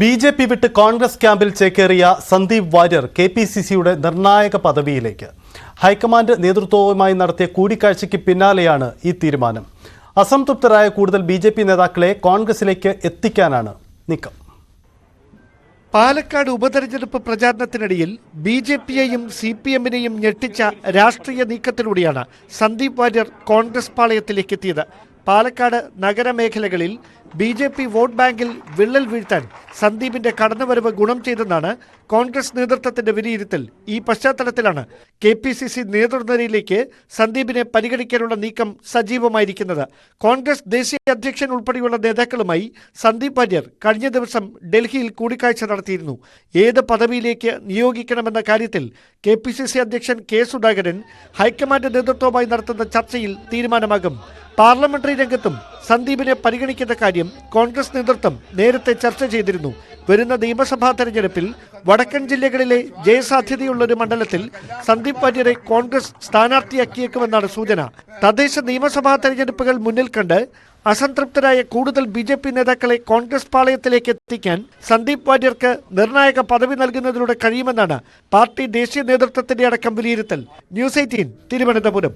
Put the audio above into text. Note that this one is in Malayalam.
ബി.ജെ.പി. വിട്ട് കോൺഗ്രസ് ക്യാമ്പിൽ ചേക്കേറിയ സന്ദീപ് വാര്യർ കെ.പി.സി.സിയുടെ നിർണായക പദവിയിലേക്ക്. ഹൈക്കമാൻഡ് നേതൃത്വവുമായി നടത്തിയ കൂടിക്കാഴ്ചയ്ക്ക് പിന്നാലെയാണ് ഈ തീരുമാനം. അസംതൃപ്തരായ കൂടുതൽ ബി.ജെ.പി. നേതാക്കളെ കോൺഗ്രസിലേക്ക് എത്തിക്കാനാണ് നീക്കം. പാലക്കാട് ഉപതെരഞ്ഞെടുപ്പ് പ്രചാരണത്തിനിടയിൽ ബി.ജെ.പിയെയും സി.പി.എമ്മിനെയും ഞെട്ടിച്ച രാഷ്ട്രീയ നീക്കത്തിലൂടെയാണ് സന്ദീപ് വാര്യർ കോൺഗ്രസ് പാളയത്തിലേക്ക് എത്തിയത്. പാലക്കാട് നഗരമേഖലകളിൽ ബി.ജെ.പി. വോട്ട് ബാങ്കിൽ വിള്ളൽ വീഴ്ത്താൻ സന്ദീപിന്റെ കടന്നുവരവ് ഗുണം ചെയ്തെന്നാണ് കോൺഗ്രസ് നേതൃത്വത്തിന്റെ വിലയിരുത്തൽ. ഈ പശ്ചാത്തലത്തിലാണ് കെ.പി.സി.സി. നേതൃനിരയിലേക്ക് സന്ദീപിനെ പരിഗണിക്കാനുള്ള നീക്കം സജീവമായിരിക്കുന്നത്. കോൺഗ്രസ് ദേശീയ അധ്യക്ഷൻ ഉൾപ്പെടെയുള്ള നേതാക്കളുമായി സന്ദീപ് വാര്യർ കഴിഞ്ഞ ദിവസം ഡൽഹിയിൽ കൂടിക്കാഴ്ച നടത്തിയിരുന്നു. ഏത് പദവിയിലേക്ക് നിയോഗിക്കണമെന്ന കാര്യത്തിൽ കെ.പി.സി.സി. അധ്യക്ഷൻ കെ. സുധാകരൻ ഹൈക്കമാൻഡ് നേതൃത്വവുമായി നടത്തുന്ന ചർച്ചയിൽ തീരുമാനമാകും. പാർലമെന്ററി രംഗത്തും സന്ദീപിനെ പരിഗണിക്കുന്ന കാര്യം കോൺഗ്രസ് നേതൃത്വം നേരത്തെ ചർച്ച ചെയ്തിരുന്നു. വരുന്ന നിയമസഭാ തെരഞ്ഞെടുപ്പിൽ വടക്കൻ ജില്ലകളിലെ ജയസാധ്യതയുള്ളൊരു മണ്ഡലത്തിൽ സന്ദീപ് വാര്യരെ കോൺഗ്രസ് സ്ഥാനാർത്ഥിയാക്കിയേക്കുമെന്നാണ് സൂചന. തദ്ദേശ നിയമസഭാ തെരഞ്ഞെടുപ്പുകൾ മുന്നിൽ കണ്ട് അസംതൃപ്തരായ കൂടുതൽ ബി.ജെ.പി. നേതാക്കളെ കോൺഗ്രസ് പാളയത്തിലേക്ക് എത്തിക്കാൻ സന്ദീപ് വാര്യർക്ക് നിർണായക പദവി നൽകുന്നതിലൂടെ കഴിയുമെന്നാണ് പാർട്ടി ദേശീയ നേതൃത്വത്തിന്റെ അടക്കം വിലയിരുത്തൽ. ന്യൂസ് 18 തിരുവനന്തപുരം.